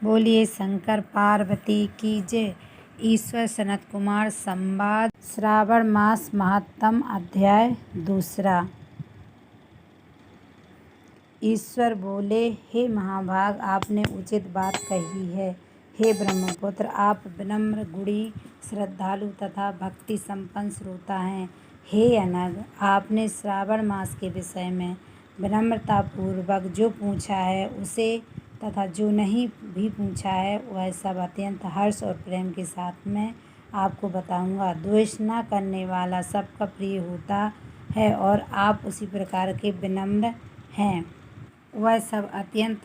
बोलिए शंकर पार्वती की जय। ईश्वर सनत कुमार संवाद श्रावण मास महात्म अध्याय दूसरा। ईश्वर बोले, हे महाभाग, आपने उचित बात कही है। हे ब्रह्मपुत्र, आप विनम्र, गुणी, श्रद्धालु तथा भक्ति संपन्न श्रोता हैं। हे अनग, आपने श्रावण मास के विषय में विनम्रतापूर्वक जो पूछा है उसे तथा जो नहीं भी पूछा है वह सब अत्यंत हर्ष और प्रेम के साथ में आपको बताऊंगा। द्वेष न करने वाला सबका प्रिय होता है और आप उसी प्रकार के विनम्र हैं। वह सब अत्यंत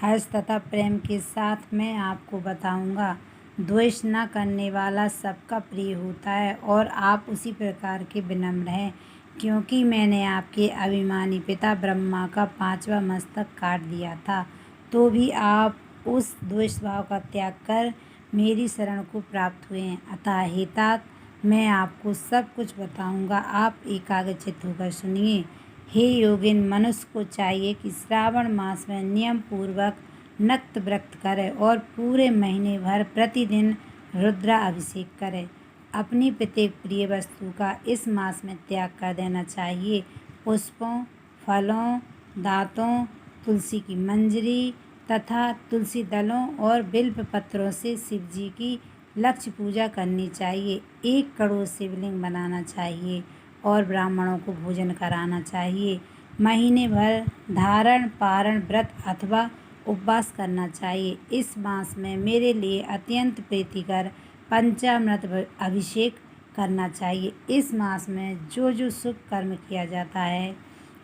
हर्ष तथा प्रेम के साथ मैं आपको बताऊंगा। द्वेष न करने वाला सबका प्रिय होता है और आप उसी प्रकार के विनम्र हैं, क्योंकि मैंने आपके अभिमानी पिता ब्रह्मा का 5वां मस्तक काट दिया था, तो भी आप उस द्वेष भाव का त्याग कर मेरी शरण को प्राप्त हुए हैं। अतः हे तात, मैं आपको सब कुछ बताऊंगा, आप एकाग्रचित्त होकर सुनिए। हे योगिन, मनुष्य को चाहिए कि श्रावण मास में नियम पूर्वक नक्त व्रत करे और पूरे महीने भर प्रतिदिन रुद्राभिषेक करे। अपनी प्रत्येक प्रिय वस्तु का इस मास में त्याग कर देना चाहिए। पुष्पों, फलों, दांतों, तुलसी की मंजरी तथा तुलसी दलों और बिल्व पत्रों से शिव जी की लक्ष्य पूजा करनी चाहिए। 1 करोड़ शिवलिंग बनाना चाहिए और ब्राह्मणों को भोजन कराना चाहिए। महीने भर धारण, पारण, व्रत अथवा उपवास करना चाहिए। इस मास में मेरे लिए अत्यंत प्रीतिकर पंचामृत अभिषेक करना चाहिए। इस मास में जो जो शुभ कर्म किया जाता है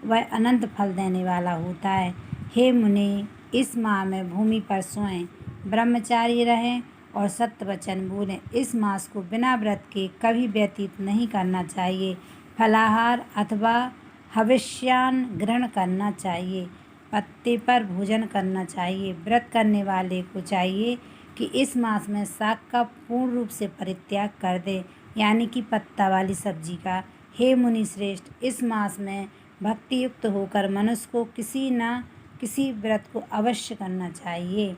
वह अनंत फल देने वाला होता है। हे मुनि, इस माह में भूमि पर सोएं, ब्रह्मचारी रहें और सत्य वचन बोलें। इस मास को बिना व्रत के कभी व्यतीत नहीं करना चाहिए। फलाहार अथवा हविष्यान ग्रहण करना चाहिए। पत्ते पर भोजन करना चाहिए। व्रत करने वाले को चाहिए कि इस मास में शाक का पूर्ण रूप से परित्याग कर दे, यानी कि पत्ता वाली सब्जी का। हे मुनि श्रेष्ठ, इस मास में भक्ति युक्त होकर मनुष्य को किसी न किसी व्रत को अवश्य करना चाहिए।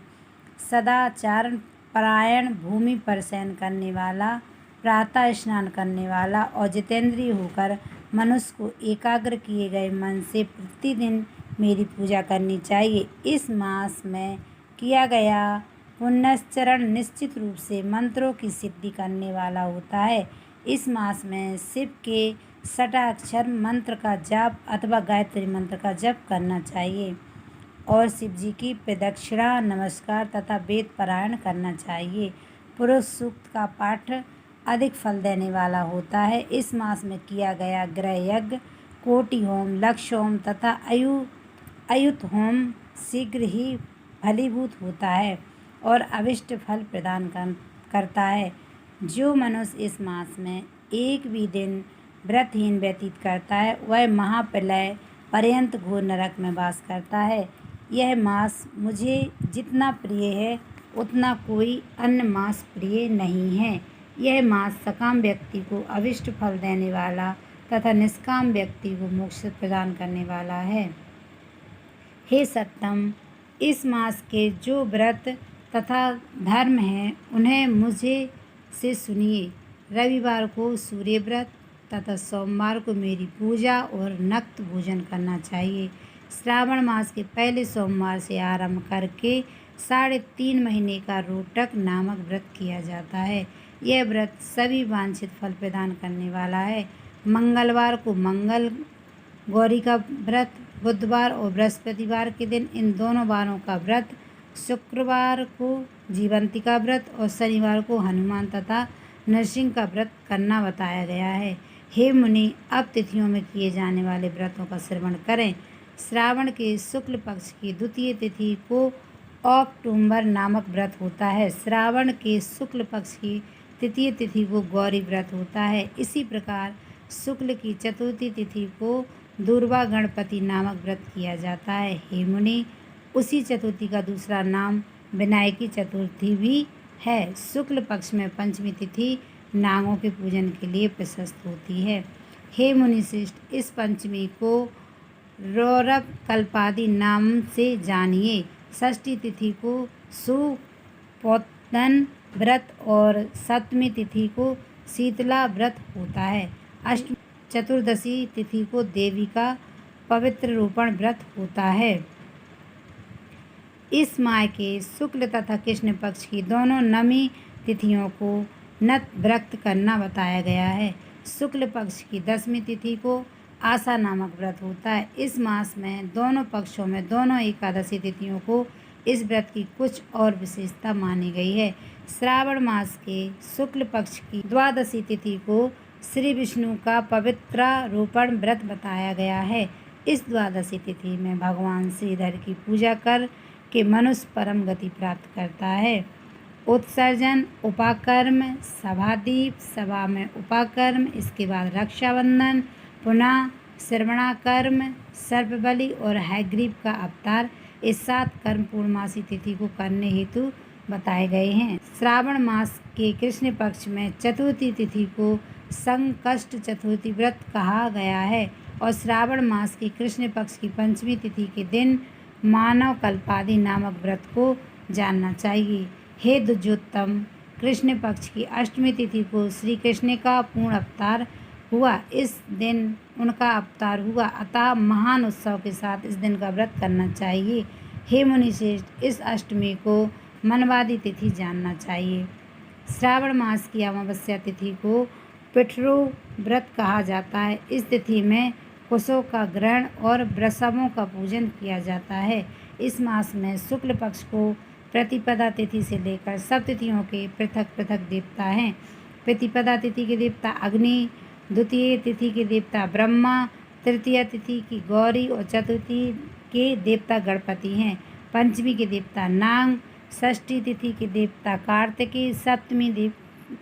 सदाचारण परायण, भूमि पर शयन करने वाला, प्रातः स्नान करने वाला और जितेंद्रिय होकर मनुष्य को एकाग्र किए गए मन से प्रतिदिन मेरी पूजा करनी चाहिए। इस मास में किया गया पुण्यचरण निश्चित रूप से मंत्रों की सिद्धि करने वाला होता है। इस मास में शिव के षडाक्षर मंत्र का जाप अथवा गायत्री मंत्र का जप करना चाहिए और शिव जी की प्रदक्षिणा, नमस्कार तथा वेद पारायण करना चाहिए। पुरुष सूक्त का पाठ अधिक फल देने वाला होता है। इस मास में किया गया गृह यज्ञ, कोटि होम, लक्ष्य होम तथा अयुत होम शीघ्र ही फलीभूत होता है और अभिष्ट फल प्रदान करता है। जो मनुष्य इस मास में एक भी दिन व्रतहीन व्यतीत करता है वह महाप्रलय पर्यंत घोर नरक में वास करता है। यह मास मुझे जितना प्रिय है उतना कोई अन्य मास प्रिय नहीं है। यह मास सकाम व्यक्ति को अभिष्ट फल देने वाला तथा निष्काम व्यक्ति को मोक्ष प्रदान करने वाला है। हे सत्तम, इस मास के जो व्रत तथा धर्म हैं उन्हें मुझे से सुनिए। रविवार को सूर्य व्रत तथा सोमवार को मेरी पूजा और नक्त भोजन करना चाहिए। श्रावण मास के पहले सोमवार से आरंभ करके 3.5 महीने का रोटक नामक व्रत किया जाता है। यह व्रत सभी वांछित फल प्रदान करने वाला है। मंगलवार को मंगल गौरी का व्रत, बुधवार और बृहस्पतिवार के दिन इन दोनों वारों का व्रत, शुक्रवार को जीवंती का व्रत और शनिवार को हनुमान तथा नरसिंह का व्रत करना बताया गया है। हे मुनि, अब तिथियों में किए जाने वाले व्रतों का श्रवण करें। श्रावण के शुक्ल पक्ष की द्वितीय तिथि को ऑक्टोबर नामक व्रत होता है। श्रावण के शुक्ल पक्ष की तृतीय तिथि को गौरी व्रत होता है। इसी प्रकार शुक्ल की चतुर्थी तिथि को दुर्वा गणपति नामक व्रत किया जाता है। हे मुनि, उसी चतुर्थी का दूसरा नाम विनायकी चतुर्थी भी है। शुक्ल पक्ष में पंचमी तिथि नागों के पूजन के लिए प्रशस्त होती है। हे मुनि श्रेष्ठ, इस पंचमी को रौरव कल्पादि नाम से जानिए। षष्ठी तिथि को पोतन व्रत और सप्तमी तिथि को शीतला व्रत होता है। अष्टमी चतुर्दशी तिथि को देवी का पवित्र रोपण व्रत होता है। इस माह के शुक्ल तथा कृष्ण पक्ष की दोनों नवमी तिथियों को नत व्रत करना बताया गया है। शुक्ल पक्ष की 10वीं तिथि को आशा नामक व्रत होता है। इस मास में दोनों पक्षों में दोनों एकादशी तिथियों को इस व्रत की कुछ और विशेषता मानी गई है। श्रावण मास के शुक्ल पक्ष की द्वादशी तिथि को श्री विष्णु का पवित्रारोपण व्रत बताया गया है। इस द्वादशी तिथि में भगवान श्रीधर की पूजा कर के मनुष्य परम गति प्राप्त करता है। उत्सर्जन, उपाकर्म, सभादीप, सभा में उपाकर्म, इसके बाद रक्षाबंधन, पुनः श्रवणाकर्म, सर्पबलि और हयग्रीव का अवतार, इस 7 कर्म पूर्णमासी तिथि को करने हेतु बताए गए हैं। श्रावण मास के कृष्ण पक्ष में चतुर्थी तिथि को संकष्ट चतुर्थी व्रत कहा गया है और श्रावण मास की कृष्ण पक्ष की 5वीं तिथि के दिन मानव कल्पादि नामक व्रत को जानना चाहिए। हे द्विजोत्तम, कृष्ण पक्ष की 8वीं तिथि को श्री कृष्ण का पूर्ण अवतार हुआ। इस दिन उनका अवतार हुआ, अतः महान उत्सव के साथ इस दिन का व्रत करना चाहिए। हे मुनिश्रेष्ठ, इस अष्टमी को मनवादी तिथि जानना चाहिए। श्रावण मास की अमावस्या तिथि को पितृ व्रत कहा जाता है। इस तिथि में कुशों का ग्रहण और वृषभों का पूजन किया जाता है। इस मास में शुक्ल पक्ष को प्रतिपदा तिथि से लेकर सब तिथियों के पृथक पृथक देवता हैं। प्रतिपदा तिथि के देवता अग्नि, द्वितीय तिथि के देवता ब्रह्मा, तृतीय तिथि की गौरी और चतुर्थी के देवता गणपति हैं। पंचमी के देवता नाग, षष्ठी तिथि के देवता कार्तिकेय, सप्तमी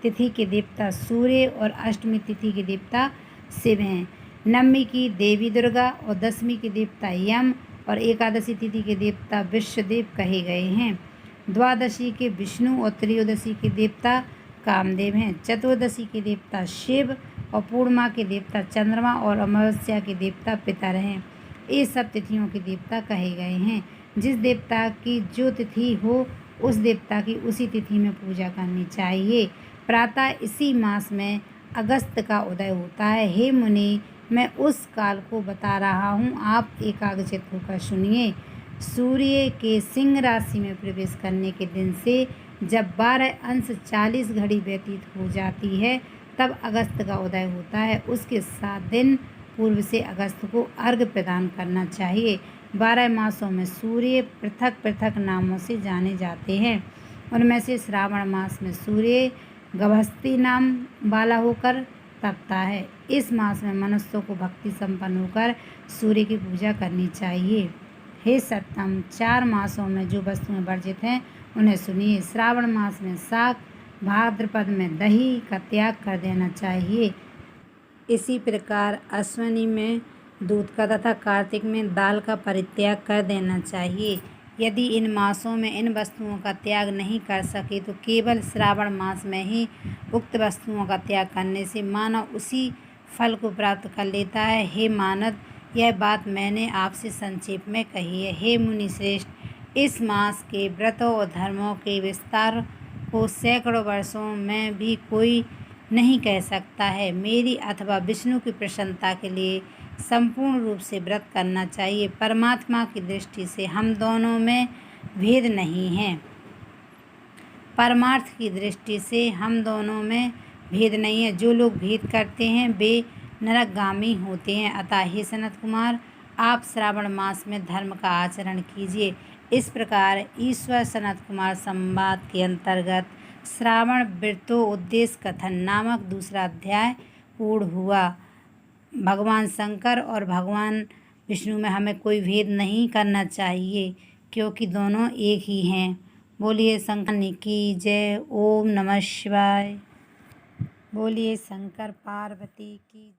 तिथि के देवता सूर्य और अष्टमी तिथि के देवता शिव हैं। नवमी की देवी दुर्गा और 10वीं के देवता यम और एकादशी तिथि के देवता विश्वदेव कहे गए हैं। द्वादशी के विष्णु और त्रयोदशी के देवता कामदेव हैं। चतुर्दशी के देवता शिव और पूर्णिमा के देवता चंद्रमा और अमावस्या के देवता पितर हैं। ये सब तिथियों के देवता कहे गए हैं। जिस देवता की जो तिथि हो उस देवता की उसी तिथि में पूजा करनी चाहिए। प्रातः इसी मास में अगस्त का उदय होता है। हे मुनि, मैं उस काल को बता रहा हूँ, आप एकाग्रचित होकर सुनिए। सूर्य के सिंह राशि में प्रवेश करने के दिन से जब 12 अंश 40 घड़ी व्यतीत हो जाती है तब अगस्त का उदय होता है। उसके 7 दिन पूर्व से अगस्त को अर्घ्य प्रदान करना चाहिए। 12 मासों में सूर्य पृथक पृथक नामों से जाने जाते हैं। उनमें से श्रावण मास में सूर्य गभस्ती नाम वाला होकर तपता है। इस मास में मनुष्यों को भक्ति संपन्न होकर सूर्य की पूजा करनी चाहिए। हे सत्तम, 4 मासों में जो वस्तुएं वर्जित हैं उन्हें सुनिए। श्रावण मास में शाक, भाद्रपद में दही का त्याग कर देना चाहिए। इसी प्रकार अश्विनी में दूध का तथा कार्तिक में दाल का परित्याग कर देना चाहिए। यदि इन मासों में इन वस्तुओं का त्याग नहीं कर सके तो केवल श्रावण मास में ही उक्त वस्तुओं का त्याग करने से मानव उसी फल को प्राप्त कर लेता है। हे मानद, यह बात मैंने आपसे संक्षेप में कही है। हे मुनिश्रेष्ठ, इस मास के व्रतों और धर्मों के विस्तार को सैकड़ों वर्षों में भी कोई नहीं कह सकता है। मेरी अथवा विष्णु की प्रसन्नता के लिए संपूर्ण रूप से व्रत करना चाहिए। परमात्मा की दृष्टि से हम दोनों में भेद नहीं है। परमार्थ की दृष्टि से हम दोनों में भेद नहीं है। जो लोग भेद करते हैं वे नरकगामी होते हैं। अतः हे सनत कुमार, आप श्रावण मास में धर्म का आचरण कीजिए। इस प्रकार ईश्वर सनत कुमार संवाद के अंतर्गत श्रावण व्रतों उद्देश्य कथन नामक दूसरा अध्याय पूर्ण हुआ। भगवान शंकर और भगवान विष्णु में हमें कोई भेद नहीं करना चाहिए क्योंकि दोनों एक ही हैं। बोलिए शंकर की जय। ओम नमः शिवाय। बोलिए शंकर पार्वती की।